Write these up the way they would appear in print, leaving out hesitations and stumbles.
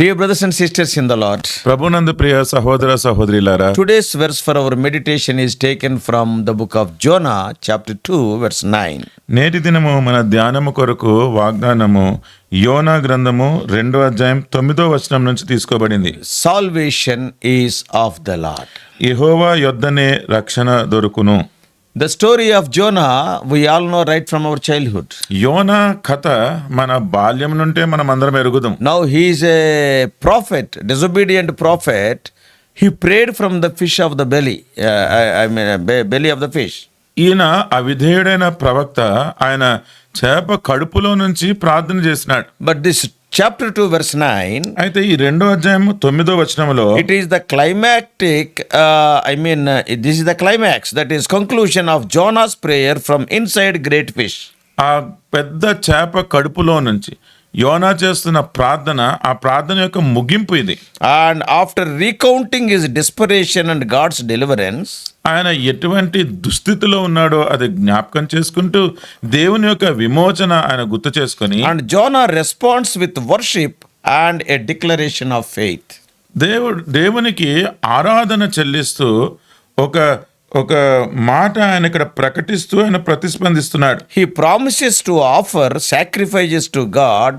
Dear brothers and sisters in the Lord, ప్రభునందు ప్రియ సహోదర సహోదరులారా, today's verse for our meditation is taken from the book of Jonah, chapter 2, verse 9. నేటి దినము మన ధ్యానము కొరకు వాగ్దానము యోనా గ్రంథము 2వ అధ్యాయం 9వ వచనం నుంచి తీసుకోబడింది. Salvation is of the Lord. యెహోవా యొద్దనే రక్షణ దొరుకును. The story of Jonah we all know right from our childhood. యోనా కథ మన బాల్యం నుండే మనం అందరం ఎరుగుదాం. Now he is a prophet, disobedient prophet. He prayed from the fish of the belly, belly of the fish. ఈయన అవిధేయుడైన ప్రవక్త, ఆయన చేప కడుపులో నుంచి ప్రార్థన చేసినాడు. But this chapter 2 verse 9, అయితే ఈ 2వ అధ్యాయం 9వ వచనములో it is the climactic, this is the climax, that is conclusion of Jonah's prayer from inside great fish. ఆ పెద్ద చేప కడుపులో నుంచి యోనా చేస్తున్న ప్రార్థన, ఆ ప్రార్థన యొక్క ముగింపు ఇది. And after recounting his desperation and God's deliverance, ఆయన ఎటువంటి దుస్థితిలో ఉన్నాడో అది జ్ఞాపకం చేసుకుంటూ దేవుని యొక్క విమోచన ఆయన గుర్తు చేసుకొని, and Jonah responds with worship and a declaration of faith. దేవునికి ఆరాధన చెల్లిస్తూ ఒక మాట ఆయన ఇక్కడ ప్రకటిస్తూ ఆయన ప్రతిస్పందిస్తున్నాడు. He promises to offer sacrifices to God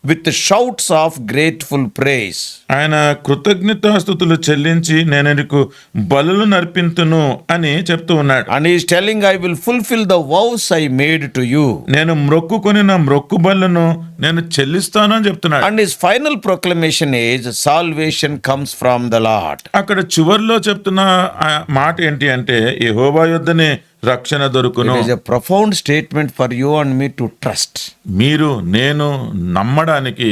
with shouts of grateful praise. ఆయన కృతజ్ఞతాస్తుతులు చెల్లించి నేను నీకు బలులు నర్పింతును అని చెప్తూ ఉన్నాడు. And he is telling, I will fulfill the vows I made to you. నేను మ్రొక్కుకొని నా మ్రొక్కు బలులను నేను చెల్లిస్తాను అని చెప్తున్నాడు. And his final proclamation is, salvation comes from the Lord. అక్కడ చివర్లో చెప్తున్న మాట ఏంటి అంటే, యెహోవా యొద్దనే రక్షణ దొరుకును. It is a profound statement for you and me to trust. మీరు నేను నమ్మడానికి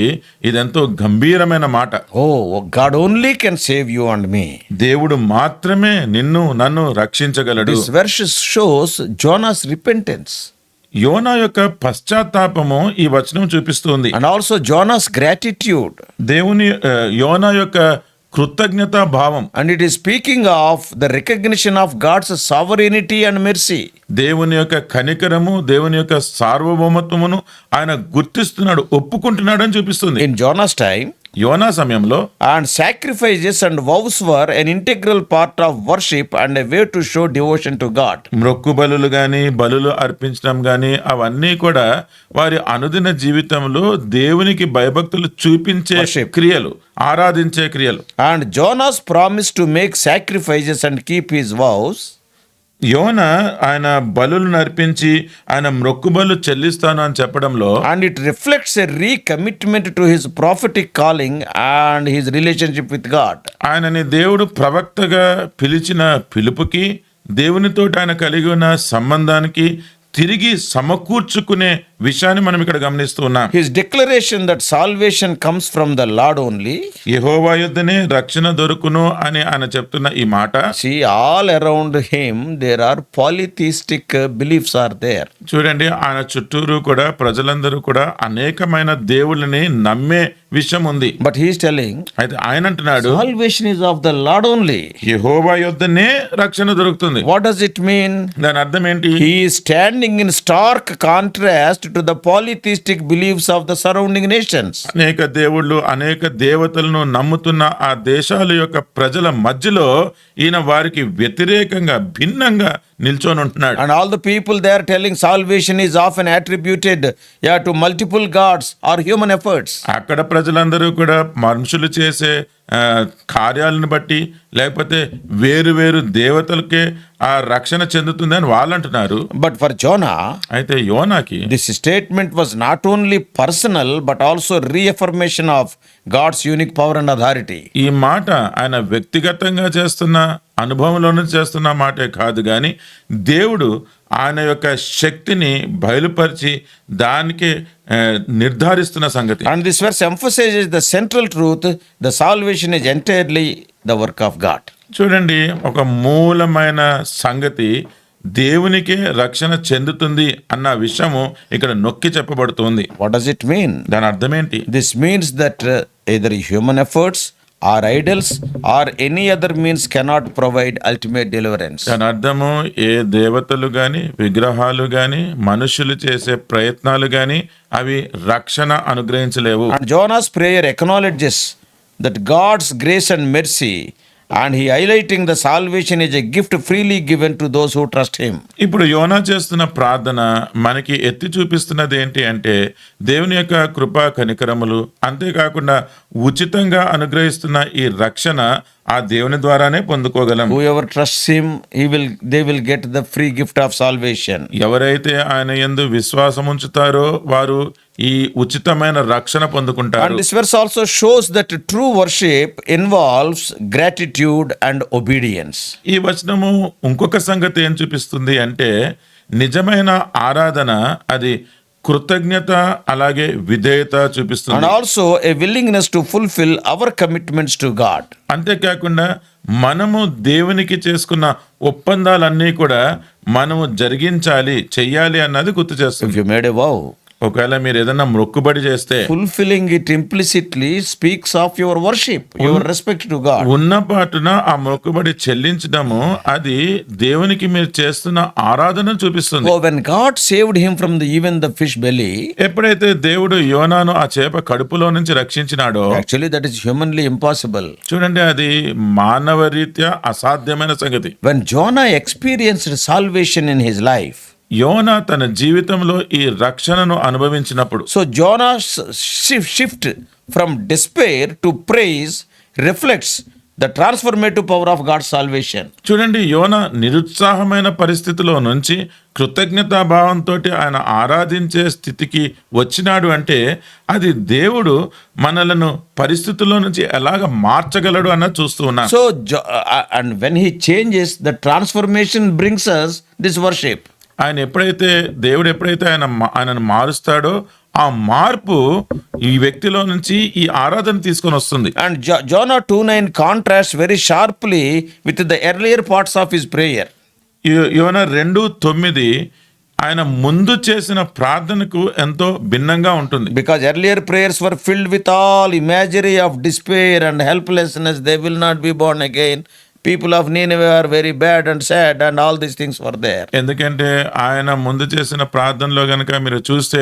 ఇదెంతో గంభీరమైన మాట. Oh, God only can save you and me. దేవుడు మాత్రమే నిన్ను నన్ను రక్షించగలడు. This verse shows Jonah's repentance. యోనా యొక్క పశ్చాత్తాపము ఈ వచనం చూపిస్తుంది. And also Jonah's gratitude. యోనా యొక్క కృతజ్ఞతా భావం. And it is speaking of the recognition of God's sovereignty and mercy. దేవుని యొక్క కనికరము, దేవుని యొక్క సార్వభౌమత్వమును ఆయన గుర్తిస్తున్నాడు, ఒప్పుకుంటున్నాడు అని చూపిస్తుంది. In Jonah's time, యోనా సమయంలో and sacrifices and vows were an integral part of worship and a way to show devotion to God. మ్రొక్కు బలులు గాని, బలులు అర్పించడం గాని, అవన్నీ కూడా వారి అనుదిన జీవితంలో దేవునికి భయభక్తులు చూపించే Worship. క్రియలు, ఆరాధించే క్రియలు. And Jonah's promise to make sacrifices and keep his vows, యోన ఆయన బలులు నర్పించి ఆయన మ్రొక్కుబలు చెల్లిస్తాను అని చెప్పడంలో, and it reflects a recommitment to his prophetic calling and his relationship with God. ఆయనని దేవుడు ప్రవక్తగా పిలిచిన పిలుపుకి, దేవునితో ఆయన కలిగి ఉన్న సంబంధానికి తిరిగి సమకూర్చుకునే విషయాన్ని మనం ఇక్కడ గమనిస్తూ ఉన్నాం. His declaration that salvation comes from the Lord only. యెహోవా యొద్దనే రక్షణ దొరుకును అని ఆయన చెప్తున్న ఈ మాట, See, all around him there are polytheistic beliefs are there. చూడండి, ఆయన చుట్టూరు కూడా ప్రజలందరూ కూడా అనేకమైన దేవుళ్ళని నమ్మే విషయం ఉంది. But he is telling, అయితే ఆయన అంటున్నాడు, salvation is of the Lord only. యెహోవా యొద్దనే రక్షణ దొరుకుతుంది. What does it mean? దాని అర్థం ఏంటి? He is standing in stark contrast to the polytheistic beliefs of the surrounding nations. అనేక దేవుళ్ళు, అనేక దేవతలను నమ్ముతున్న ఆ దేశాల యొక్క ప్రజల మధ్యలో ఈయన వారికి వ్యతిరేకంగా, భిన్నంగా నిల్చొని ఉంటున్నాడు. And all the people there telling salvation is often attributed to multiple gods or human efforts. అక్కడ ప్రజలందరూ కూడా మనుషులు చేసే కార్యాలను బట్టి, లేకపోతే వేరు వేరు దేవతలకే ఆ రక్షణ చెందుతుంది అని వాళ్ళు అంటున్నారు. But for Jonah, అయితే యోనాకి this statement was not only personal but also reaffirmation of God's unique power and authority. ఈ మాట ఆయన వ్యక్తిగతంగా చేస్తున్న అనుభవంలో నుంచి చేస్తున్న మాటే కాదు కానీ, దేవుడు ఆయన యొక్క శక్తిని బయలుపరిచి దానికి నిర్ధారిస్తున్న సంగతి. And this verse emphasizes the central truth, the salvation is entirely the work of God. చూడండి, ఒక మూలమైన సంగతి దేవునికే రక్షణ చెందుతుంది అన్న విషయము ఇక్కడ నొక్కి చెప్పబడుతుంది. What does it mean? దాని అర్థం ఏంటి? This means that either human efforts or idols or any other means cannot provide ultimate deliverance. దాని అర్థము ఏ దేవతలు గాని, విగ్రహాలు గాని, మనుషులు చేసే ప్రయత్నాలు గాని అవి రక్షణ అనుగ్రహించలేవు. And Jonah's prayer acknowledges that God's grace and mercy, and he highlighting the salvation is a gift freely given to those who trust him. ఇప్పుడు యోనా చేస్తున్న ప్రార్థన మనకి ఎత్తి చూపిస్తున్నది ఏంటి అంటే దేవుని యొక్క కృపా కనికరములు, అంతేకాకుండా ఉచితంగా అనుగ్రహిస్తున్న ఈ రక్షణ ఆ దేవుని ద్వారానే పొందుకోగలం. Whoever trusts him, they will get the free gift of salvation. ఎవరైతే ఆయన యందు విశ్వాసం ఉంచుతారో వారు ఈ ఉచితమైన రక్షణ పొందుకుంటారు. And this verse also shows that true worship involves gratitude and obedience. ఈ వచనము ఇంకొక సంగతి ఏం చూపిస్తుంది అంటే నిజమైన ఆరాధన అది కృతజ్ఞత అలాగే విధేయత And చూపిస్తుంది. also a willingness to fulfill our commitments to God. అంతేకాకుండా మనము దేవునికి చేసుకున్న ఒప్పందాలన్నీ కూడా మనము జరిగించాలి, చెయ్యాలి అన్నది గుర్తు చేస్తుంది. If you made a vow, ఒకవేళ మీరు ఏదైనా మొక్కుబడి చేస్తే fulfilling it implicitly speaks of your worship, your respect to God. ఉన్న పాటున ఆ మొక్కుబడి చెల్లించడము అది దేవునికి మీరు చేస్తున్న ఆరాధన చూపిస్తుంది. So when God saved him from even the fish belly, ఎప్పుడైతే దేవుడు యోనాను ఆ చేప కడుపులో నుంచి రక్షించినాడో, actually that is humanly impossible. చూడండి అది మానవ రీత్యా అసాధ్యమైన సంగతి. When Jonah experienced salvation in his life, యోనా తన జీవితంలో ఈ రక్షణను అనుభవించినప్పుడు, so Jonah's shift from despair to praise reflects the transformative power of God's salvation. చూడండి యోనా నిరుత్సాహమైన పరిస్థితిలో నుంచి కృతజ్ఞతాభావంతో ఆయన ఆరాధించే స్థితికి వచ్చినాడు అంటే అది దేవుడు మనలను పరిస్థితుల్లో నుంచి ఎలాగ మార్చగలడు అన్నది చూస్తూ ఉన్నాం. So and when he changes, the transformation brings us this worship. ఆయన దేవుడు ఎప్పుడైతే ఆయనను మారుస్తాడో ఆ మార్పు ఈ వ్యక్తిలో నుంచి ఈ ఆరాధన తీసుకొని వస్తుంది. And Jonah 2:9 contrasts very sharply with the earlier parts of his prayer. యోనా 2:9 ఆయన ముందు చేసిన ప్రార్థనకు ఎంతో భిన్నంగా ఉంటుంది. Because earlier prayers were filled with all imagery of despair and helplessness, they will not be born again. People of Nineveh are very bad and sad, and all these things were there. ఎందుకంటే ఆయన ముందు చేసిన ప్రార్థనలో గనక మీరు చూస్తే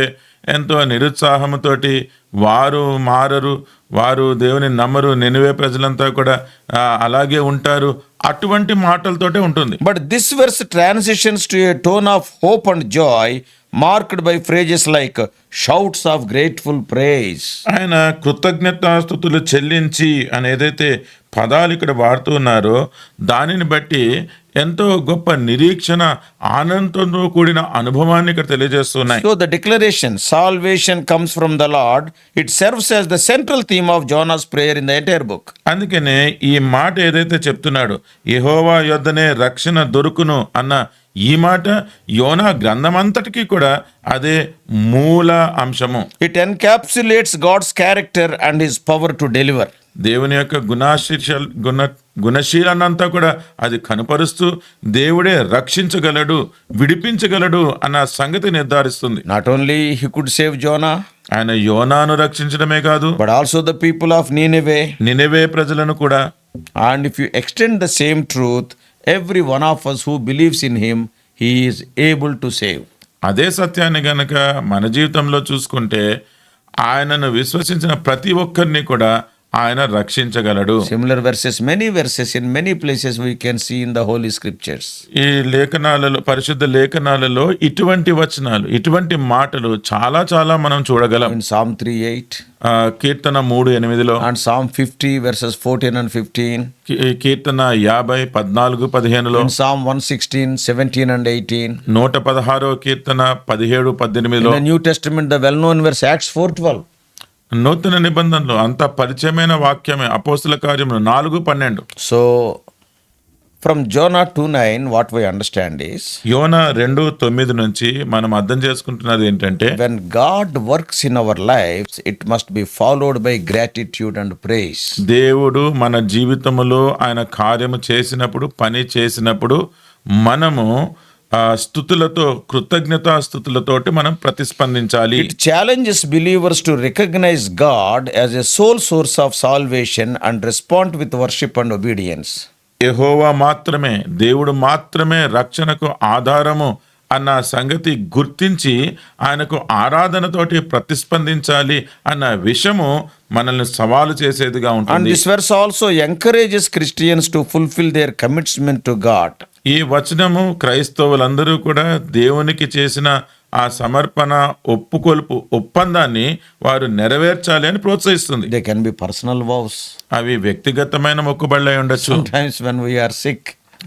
ఎంతో నిరుత్సాహంతోటి వారు మారరు, వారు దేవుని నమ్మరు, నినివే ప్రజలంతా కూడా అలాగే ఉంటారు, అటువంటి మాటలతోటే ఉంటుంది. But this verse transitions to a tone of hope and joy, marked by phrases like shouts of grateful praise. ఆయన కృతజ్ఞతాస్తుతులు చెల్లించి అని ఏదైతే పదాలు ఇక్కడ వాడుతూ ఉన్నారో దానిని బట్టి ఎంతో గొప్ప నిరీక్షణ, ఆనందంతో కూడిన అనుభవాన్ని ఇక్కడ తెలియజేస్తున్నాయి. So the declaration salvation comes from the Lord, it serves as the central theme of Jonah's prayer in the entire book. అందుకనే ఈ మాట ఏదైతే చెప్తున్నాడు యెహోవా యొద్దనే రక్షణ దొరుకును అన్న ఈ మాట యోనా గ్రంథమంతటికి కూడా అదే మూల అంశము. It encapsulates God's character and his power to deliver. దేవుని యొక్క గుణశీలనంతా కూడా అది కనపరుస్తూ దేవుడే రక్షించగలడు, విడిపించగలడు అన్న సంగతి నిర్ధారిస్తుంది. Not only he could save Jonah, ఆయన యోనాను రక్షించడమే కాదు, but also the people of Nineveh. Nineveh ప్రజలను కూడా. And if you extend the same truth, every one of us who believes in him, he is able to save. అదే సత్యాన్ని గనక మన జీవితంలో చూసుకుంటే ఆయనను విశ్వసించిన ప్రతి ఒక్కరిని కూడా ఆయన రక్షించగలడు. Similar verses, many verses in many places we can see in the Holy Scriptures. ఈ లేఖనాలలో, పరిశుద్ధ లేఖనాలలో ఇటువంటి వచనాలు, ఇటువంటి మాటలు చాలా చాలా మనం చూడగలం. In Psalm 3:8, Keerthana 3:8, and Psalm 50 verses 14 and 15, Keerthana 50 14 15, in Psalm 116 17 and 18, 116 Keerthana 17 in 18. the New Testament the well-known verse Acts 4:12. నూతన నిబంధనలో అంత పరిచయమైన వాక్యమే అపోస్తుల కార్యములు 4:12. So from Jonah 2:9 what we understand is, యోనా 2:9 నుంచి మనం అర్థం చేసుకుంటున్నది ఏంటంటే when God works in our lives, it must be followed by gratitude and praise. దేవుడు మన జీవితంలో ఆయన కార్యము చేసినప్పుడు, పని చేసినప్పుడు మనము స్తుతులతో, కృతజ్ఞతా స్తుతులతోటి మనం ప్రతిస్పందించాలి. It challenges believers to recognize God as a sole source of salvation and respond with worship and obedience. యెహోవా మాత్రమే, దేవుడు మాత్రమే రక్షణకు ఆధారము అన్న సంగతి గుర్తించి ఆయనకు ఆరాధనతోటి ప్రతిస్పందించాలి అన్న విషయము మనల్ని సవాలు చేసేదిగా And ఉంటుంది. this verse also encourages Christians to fulfill their commitment to God. ఈ వచనము క్రైస్తవులందరూ కూడా దేవునికి చేసిన ఆ సమర్పణ ఒప్పందాన్ని వారు నెరవేర్చాలి అని ప్రోత్సహిస్తుంది. They can be personal vows. అవి వ్యక్తిగతమైన మొక్కుబడులై ఉండొచ్చు. Sometimes when we are sick,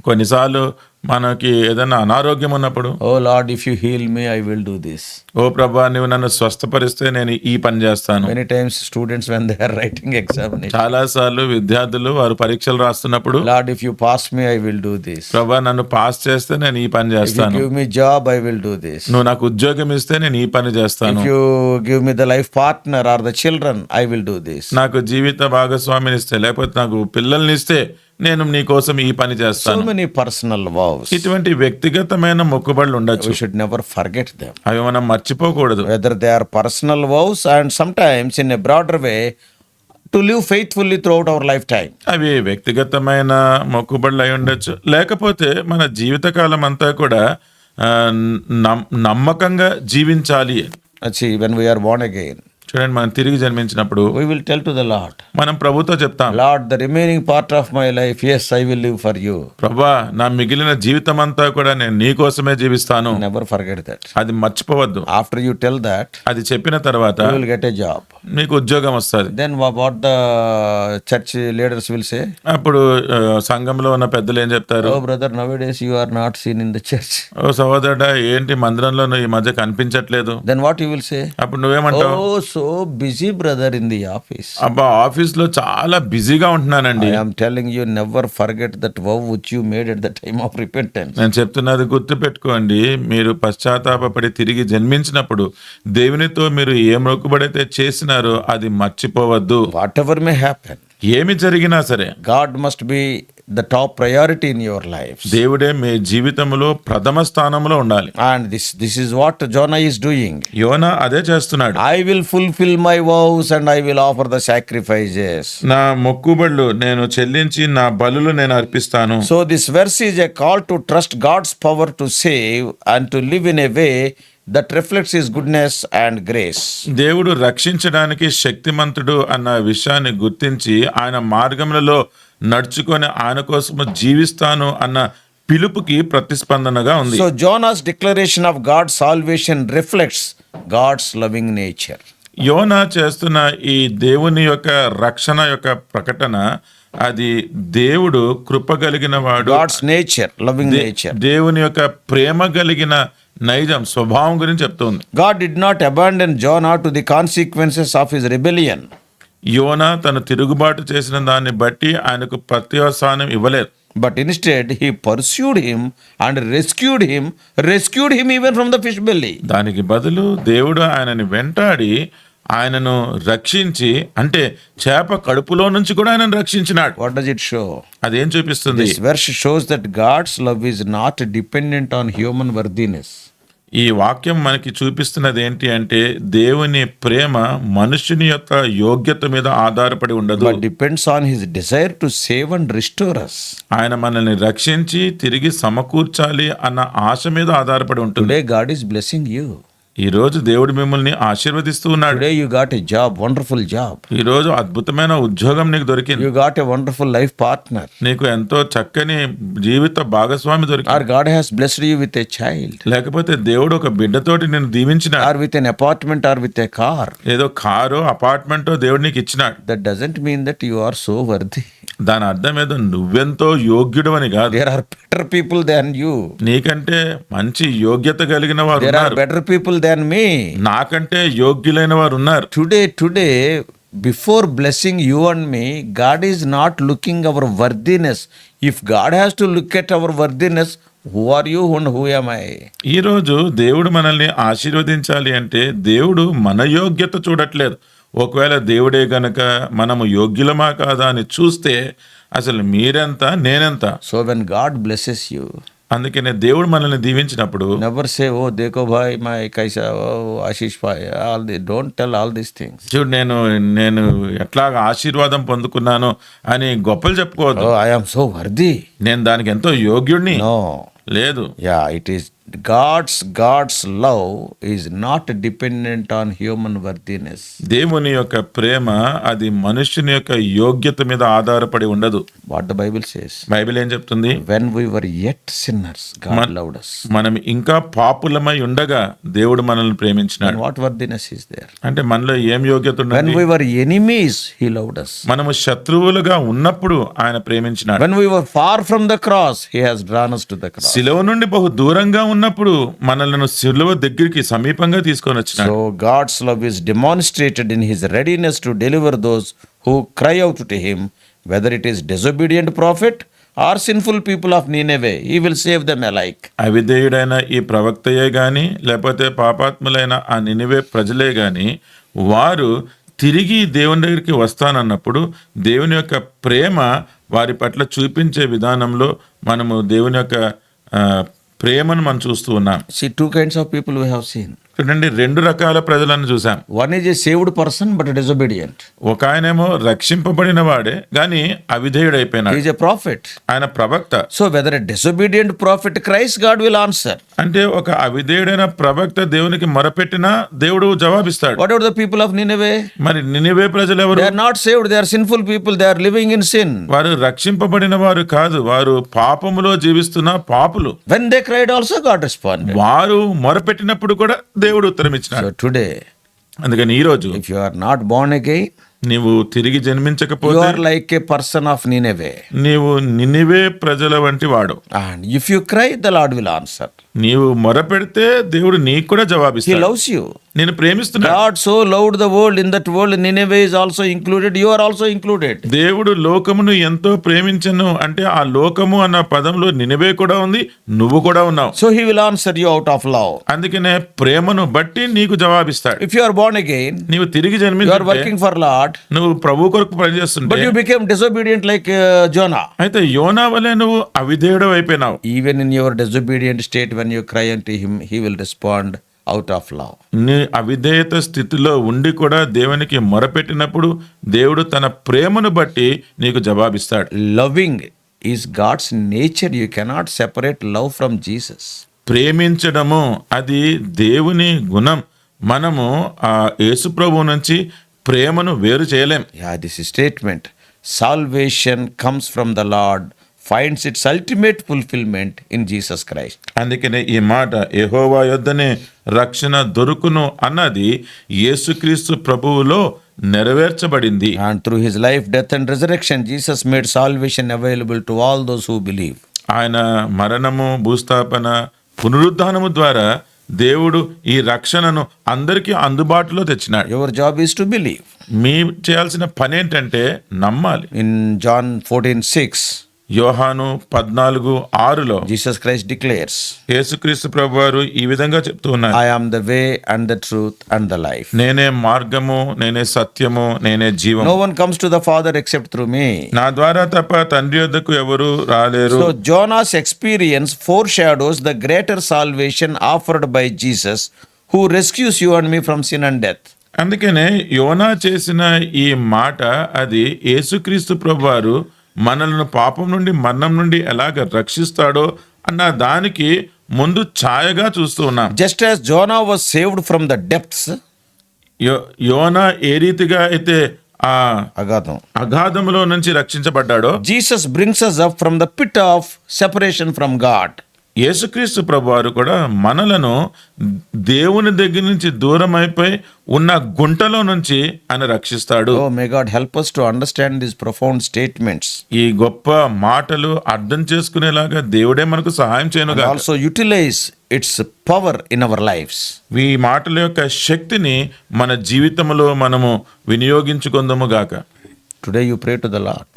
కొన్నిసార్లు మనకి ఏదైనా అనారోగ్యం ఉన్నప్పుడు, oh Lord, if you heal me, I will do this. ఓ ప్రభా నువ్వు నన్ను స్వస్థపరిస్తే నేను ఈ పని చేస్తాను. Many times students when they are writing examination, చాలా సార్లు విద్యార్థులు వారు పరీక్షలు రాస్తున్నప్పుడు, Lord, if you pass me, I will do this. ప్రభా నన్ను పాస్ చేస్తే నేను ఈ పని If you చేస్తాను. give me job, I will do this. నువ్వు నాకు ఉద్యోగం ఇస్తే నేను ఈ పని చేస్తాను. If you give me the life partner or the children, I will do this. నాకు జీవిత భాగస్వామిని ఇస్తే, లేకపోతే నాకు పిల్లల్ని ఇస్తే నేను నీ కోసం ఈ పని So చేస్తాను. many personal vows. ఇటువంటి వ్యక్తిగతమైన మొక్కుబడులు ఉండొచ్చు. We should never forget them. అవి మనం మర్చిపోకూడదు. Whether they are personal vows and sometimes in a broader way to live faithfully throughout our lifetime. అవి వ్యక్తిగతమైన మొక్కుబడులు అయి ఉండొచ్చు, లేకపోతే మన జీవితకాలం అంతా కూడా నమ్మకంగా జీవించాలి. See, when we are born again, చూడండి, మనం తిరిగి జన్మించినప్పుడు we will tell to the Lord, మనం ప్రభుతో చెప్తాం, Lord, the remaining part of my life, yes, I will live for you. ప్రభా నా మిగిలిన జీవితం అంతా కూడా నేను నీ కోసమే జీవిస్తాను. Never forget that. అది మర్చిపోవద్దు. After you tell that, అది చెప్పిన తర్వాత you will get a job. మీకు ఉద్యోగం వస్తుంది. Then what the church leaders will say? అప్పుడు సంఘంలో ఉన్న పెద్దలు ఏం చెప్తారు? Oh brother, nowadays you are not seen in the church. ఓ సహోదరుడా, ఏంటి మందిరంలో నువ్వు ఈ మధ్య కనిపించట్లేదు? Then what you will say? అప్పుడు నువ్వేమంటావు? Oh, so busy brother in the office. అబ్బా ఆఫీస్ లో చాలా బిజీగా ఉంటున్నానండి. I am telling you, never forget that vow which you made at the time of repentance. నేను చెప్తున్నది గుర్తు పెట్టుకోండి. మీరు పశ్చాత్తాపపడి తిరిగి జన్మించినప్పుడు దేవునితో మీరు ఏ మొక్కుబడైతే చేసినారో అది మర్చిపోవద్దు. Whatever may happen, ఏమి జరిగినా సరే God must be the top priority in your lives. దేవుడే మీ జీవితంలో ప్రథమ స్థానంలో ఉండాలి. And this is what Jonah is doing. యోనా అదే చేస్తున్నాడు. I will fulfill my vows and I will offer the sacrifices. నా మొక్కుబడులు నేను చెల్లించి నా బలులు నేను అర్పిస్తాను. So this verse is a call to trust God's power to save and to live in a way that reflects his goodness and grace. దేవుడు రక్షించడానికి శక్తిమంతుడు అన్న విషయాన్ని గుర్తించి ఆయన మార్గములలో నడుచుకొని ఆయన కోసం జీవిస్తాను అన్న పిలుపుకి ప్రతిస్పందనగా ఉంది. So Jonah's declaration of God's salvation reflects God's loving nature. యోనా చేస్తున్న ఈ దేవుని యొక్క రక్షణ యొక్క ప్రకటన, అది దేవుడు కృప కలిగిన వాడు, God's nature, loving nature. దేవుని యొక్క ప్రేమ కలిగిన నైజం స్వభావం గురించి చెప్తుంది. God did not abandon Jonah to the consequences of his rebellion. యోనా తను తిరుగుబాటు చేసిన దాన్ని బట్టి ఆయనకు పర్యవసానం ఇవ్వలేదు. But instead he pursued him and rescued him even from the fish belly. దానికి బదులు దేవుడు ఆయనని వెంటాడి ఆయనను రక్షించి, అంటే చేప కడుపులో నుంచి కూడా ఆయనను రక్షించినాడు. What does it show? అదేం చూపిస్తుంది? This verse shows that God's love is not dependent on human worthiness. ఈ వాక్యం మనకి చూపిస్తున్నది ఏంటి అంటే, దేవుని ప్రేమ మనుషుని యొక్క యోగ్యత మీద ఆధారపడి ఉండదు, But depends on his desire to save and restore us. ఆయన మనల్ని రక్షించి తిరిగి సమకూర్చాలి అన్న ఆశ మీద ఆధారపడి ఉంటుంది. Today God is blessing you. ఈ రోజు దేవుడు మిమ్మల్ని ఆశీర్వదిస్తూ ఉన్నాడు. Today you got a job, wonderful job. ఈ రోజు అద్భుతమైన ఉద్యోగం నీకు దొరికింది. You got a wonderful life partner. నీకు ఎంతో చక్కని జీవిత భాగస్వామి Or దొరికింది. God has blessed you with a child. లేకపోతే దేవుడు ఒక బిడ్డతోటి నేను దీవించినాడు. Or with an apartment or with a car. ఏదో కారో అపార్ట్మెంటో దేవుడు నీకు ఇచ్చినాడు. That doesn't mean that you are so worthy. దాని అర్థం ఏదో నువ్వెంతో యోగ్యుడు అని కాదు. There are better people than you. నీకంటే మంచి యోగ్యత కలిగిన వారు There are ఉన్నారు. better people than me. నాకంటే యోగ్యులైన వారు ఉన్నారు. Today, before blessing you and me, God is not looking our worthiness. If God has to look at our worthiness, who are you and who am I? ఈ రోజు దేవుడు మనల్ని ఆశీర్వదించాలి అంటే దేవుడు మన యోగ్యత చూడట్లేదు. ఒకవేళ దేవుడే గనక మనము యోగ్యులమా కాదా అని చూస్తే అసలు మీరెంత నేనెంత. So when God blesses you, అందుకనే దేవుడు మనల్ని దీవించినప్పుడు never say, oh dekho bhai my kaisa, oh Ashish bhai, don't tell all these things. చూడు నేను ఎట్లాగా ఆశీర్వాదం పొందుకున్నాను అని గొప్పలు చెప్పుకోవద్దు. Oh, I am so worthy. నేను దానికి ఎంతో యోగ్యుడిని. No. లేదు. Yeah, it is God's love is not dependent on human worthiness. దేవుని యొక్క ప్రేమ అది మనుషుని యొక్క యోగ్యత మీద ఆధారపడి ఉండదు. What the Bible says. Bible ఏం చెప్తుంది? When we were yet sinners, God loved us. మనం ఇంకా పాపులమై ఉండగా దేవుడు మనల్ని ప్రేమించినాడు. And what worthiness is there? అంటే మనలో ఏం యోగ్యత When ఉన్నది? we were enemies, He loved us. మనము శత్రువులుగా ఉన్నప్పుడు ఆయన ప్రేమించినాడు. When we were far from the cross, He has drawn us to the cross. శిలువ నుండి బహు దూరంగా ఉన్నప్పుడు మనలను శిలువ దగ్గరికి సమీపంగా తీసుకొని వచ్చినాడు. So God's love is demonstrated in His readiness to deliver those who cry out to Him, whether it is disobedient prophet or sinful people of Nineveh. He will save them alike. అవిధేయుడైన ఈ ప్రవక్తయే గాని లేకపోతే పాపాత్ములైన ఆ నినివే ప్రజలే గాని వారు తిరిగి దేవుని దగ్గరికి వస్తానన్నప్పుడు దేవుని యొక్క ప్రేమ వారి పట్ల చూపించే విధానంలో మనము దేవుని యొక్క ప్రేమను మనం చూస్తూ ఉన్నాం. See, two kinds of people we have seen. చూడండి, రెండు రకాల ప్రజలను చూసాం. One is a saved person but disobedient. ఒక ఆయనేమో రక్షింపబడిన వాడే గాని అవిధేయుడైపోయినాడు. He is a prophet. ఆయన ప్రవక్త. So whether a disobedient prophet cries, God will answer. అంటే ఒక అవిధేయుడైన ప్రవక్త దేవునికి మొరపెట్టినా దేవుడు జవాబిస్తాడు. What about the people of Nineveh? మరి నినివే ప్రజలు ఎవరు? They are not saved. They are sinful people. They are living in sin. వారు రక్షింపబడిన వారు కాదు, వారు పాపములో జీవిస్తున్న పాపులు. When they cried also, God responded. వారు మొరపెట్టినప్పుడు కూడా దేవుడు ఉత్తరం ఇచ్చినాడు. So today, అందుకని ఈ రోజు if you are not born again, నీవు తిరిగి you జన్మించకపోతే are like a person of Nineveh. నీవు నినివే ప్రజల వంటి వాడు. And if you cry, the Lord will answer. నీవు మొరపెడితే దేవుడు నీకు కూడా He జవాబిస్తాడు. loves you. నేను ప్రేమిస్తున్నాడు. God so loved the world. In that world, Nineveh is also included. You are also included. దేవుడు లోకమును ఎంతో ప్రేమించను అంటే ఆ లోకము అన్న పదంలో నినివే కూడా ఉంది, నువ్వు కూడా ఉన్నావు. So He will answer you out of love. అందుకనే ప్రేమను బట్టి నీకు జవాబిస్తాడు. If you are born again, నీవు తిరిగి you are జన్మించే working for Lord, నువ్వు ప్రభు కొరకు but పనిచేస్తుంటే you became disobedient like Jonah. అయితే యోనా వలె నువ్వు అవిధేయుడు అయిపోయినావు. Even in your disobedient state, when you cry unto Him, He will respond out of love. నీ అవిధేయత స్థితిలో ఉండి కూడా దేవునికి మొరపెట్టినప్పుడు దేవుడు తన ప్రేమను బట్టి నీకు జవాబిస్తాడు. Loving is God's nature. You cannot separate love from Jesus. ప్రేమించడము అది దేవుని గుణం. మనము ఆ యేసు ప్రభువు నుంచి ప్రేమను వేరు చేయలేం. Yeah, this is statement. Salvation comes from the Lord, finds its ultimate fulfillment in Jesus Christ. అందుకనే ఈ మాట యెహోవా యొద్దనే రక్షణ దొరుకును అన్నది యేసుక్రీస్తు ప్రభువులో నెరవేర్చబడింది. And through His life, death and resurrection, Jesus made salvation available to all those who believe. ఆయన మరణము, భూస్థాపన, పునరుద్ధానము ద్వారా దేవుడు ఈ రక్షణను అందరికీ అందుబాటులో తెచ్చినాడు. Your job is to believe. మీ చేయాల్సిన పని ఏంటంటే నమ్మాలి. In John 14:6, యోహాను 14:6లో Jesus Christ declares, యేసుక్రీస్తు ప్రభువారు ఈ విధంగా చెప్తూ ఉన్నారు, I am the way and the truth and the life. నేనే మార్గము, నేనే సత్యము, నేనే జీవము. No one comes to the Father except through me. నా ద్వారా తప్ప తండ్రి యొద్దకు ఎవరు రాలేరు. So Jonah's experience foreshadows the greater salvation offered by Jesus, who rescues you and me from sin and death. అందుకనే యోనా చేసిన ఈ మాట అది యేసుక్రీస్తు ప్రభువారు మనలను పాపం నుండి, మరణం నుండి ఎలాగ రక్షిస్తాడో అన్న దానికి ముందు ఛాయగా చూస్తూ ఉన్నాం. Just as Jonah was saved from the depths, యోనా ఏ రీతిగా అయితే ఆ అగాధములో నుంచి రక్షించబడ్డాడో, Jesus brings us up from the pit of separation from God. యేసుక్రీస్తు ప్రభువారు కూడా మనలను దేవుని దగ్గర నుంచి దూరం అయిపోయి ఉన్న గుంటలో నుంచి ఆయన రక్షిస్తాడు. Oh, may God help us to understand these profound statements. ఈ గొప్ప మాటలు అర్థం చేసుకునేలాగా దేవుడే మనకు సహాయం చేయనుగా. And also utilize its power in our lives. ఈ మాటల యొక్క శక్తిని మన జీవితంలో మనము వినియోగించుకుందాము గాక. Today you pray to the Lord.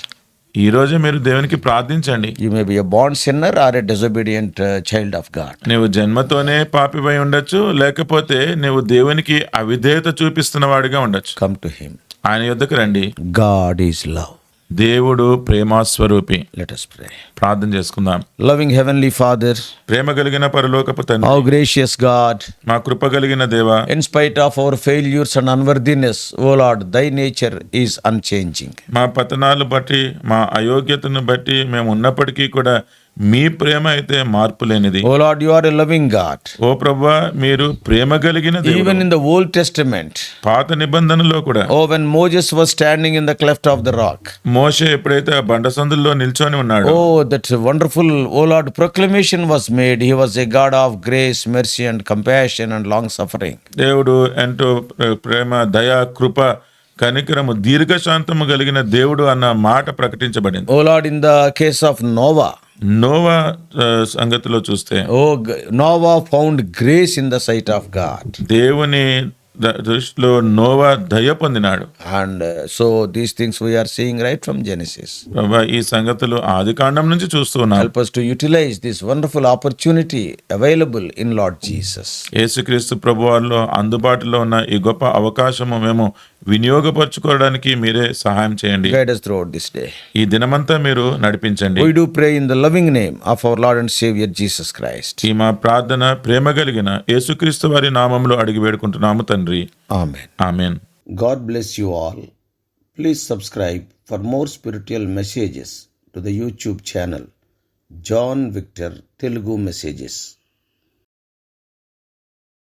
ఈ రోజే మీరు దేవునికి ప్రార్థించండి. You may be a born sinner or a disobedient child of God. నువ్వు జన్మతోనే పాపివై ఉండొచ్చు, లేకపోతే నువ్వు దేవునికి అవిధేయత చూపిస్తున్న వాడిగా ఉండొచ్చు. Come to Him. ఆయన యొద్దకు రండి. God is love. దేవుడు ప్రేమాస్వరూపి. Let us pray. ప్రార్థన చేసుకుందాం. Loving Heavenly Father, ప్రేమ కలిగిన పరలోకపు తండ్రి, how gracious God, మా కృప కలిగిన దేవా, in spite of our failures and unworthiness, O Lord, Thy nature is unchanging. మా పతనాలు బట్టి, మా అయోగ్యతను బట్టి మేము ఉన్నప్పటికీ కూడా మీ ప్రేమ అయితే మార్పు లేనిది. Oh Lord, you are a loving God. ఓ ప్రభువా, మీరు ప్రేమ కలిగిన దేవుడు. Even in the Old Testament, పాత నిబంధనలో కూడా oh, when Moses was standing in the cleft of the rock, మోషే ఎప్పుడైతే ఆ బండ సందుల్లో నిల్చొని ఉన్నాడు, oh, that wonderful, oh Lord, proclamation was made. He was a God of grace, mercy, and compassion and long suffering. దేవుడు ఎంతో ప్రేమ, దయ, కృప, కనికరము, దీర్ఘశాంతము కలిగిన దేవుడు అన్న మాట ప్రకటించబడింది. Oh Lord, in the case of Noah, Noah సంగతిలో చూస్తే oh, Noah found grace in the sight of God. దేవుని దృష్టిలో నోవా దయ పొందినాడు. And so these things we are seeing right from Genesis. ప్రభా, ఈ సంగతులు ఆదికాండం నుంచి చూస్తూ ఉన్నాం. Help us to utilize this wonderful opportunity available in Lord Jesus. యేసుక్రీస్తు ప్రభువారిలో అందుబాటులో ఉన్న ఈ గొప్ప అవకాశము మేము వినియోగపరచుకోవడానికి మీరే సహాయం చేయండి. Guide us throughout this day. ఈ దినమంతా మీరు నడిపించండి. We do pray in the loving name of our Lord and Savior Jesus Christ. ఈ మా ప్రార్థన ప్రేమ కలిగిన యేసుక్రీస్తు వారి నామములో అడిగి వేడుకుంటున్నాము తండ్రి. Amen. Amen. God bless you all. Please subscribe for more spiritual messages to the YouTube channel John Victor Telugu Messages.